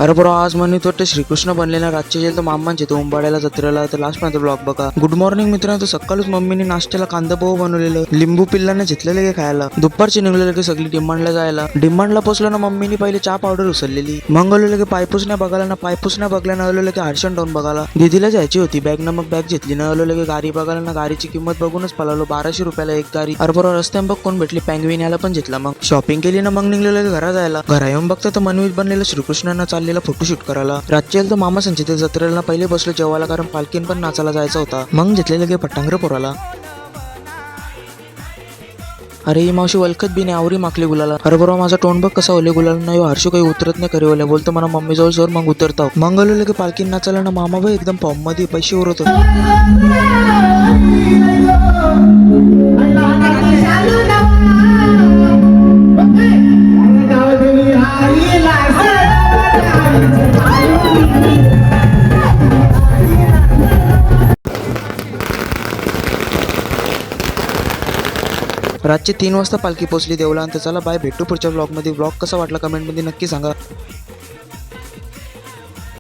अरे बरो आज म्हणत वाटतं श्रीकृष्ण बनलेला रातचे जेल तर मामांचे तो उंबाड्याला जत्रेला तर लास्ट पर्यंत ब्लॉग बघा. गुड मॉर्निंग मित्रांनो. सकाळीच मम्मीने नाश्त्याला कांदा पोहे बनवलेलं, लिंबू पिल्लाने घेतलेलं की खायला. दुपारचे निघलेलं की सगळी डिमांडला जायला. डिमांडला पोचलो ना मम्मीने पहिले चहा पावडर उचललेली. मग आलेलं की पायपूस नाही बघायला ना पायपूस नाही बघला ना आलेलं की हर्षण टाऊन बघायला. दीदीला जायची होती बॅग ना मग बॅग घेतली ना आलेलं की गाडी बघायला ना गाडीची किंमत बघूनच पळालो. 1200 रुपयाला एक गाडी. अरे बरोबर रस्त्यावर बघ कोण भेटली पॅंगविन याला पण घेतला. मग शॉपिंग केली ना मग निघलेलं की घरा जायला. घरा येऊन बघता तर मनवीत बनलेलं श्रीकृष्णांना चाललेला फोटोशूट करायला. रातच्या तर मामा संचित जत्रेला पहिले बसलो जेवायला कारण पालखीन पण नाचायला जायचा होता. मग घेतलेलं की पट्टांगर पोराला. अरे ही मावशी वलखत बी नाही आवरी माकली गुलाला. अरे बरोबर माझा तोंड बघ कसा ओले गुलाला नाही हर्षू काही उतरत नाही करे ओले बोलतो मला मम्मी जवळ जोर मग उतरता. मग आलो की पालखीन नाचायला ना मामा भाई एकदम फॉर्म मध्ये पैसे उरत होते. रातचे 3 वाजता पालखी पोहोचली देवला. आणि चला बाय भेटू पुढच्या ब्लॉगमध्ये. ब्लॉग कसा वाटला कमेंटमध्ये नक्की सांगा.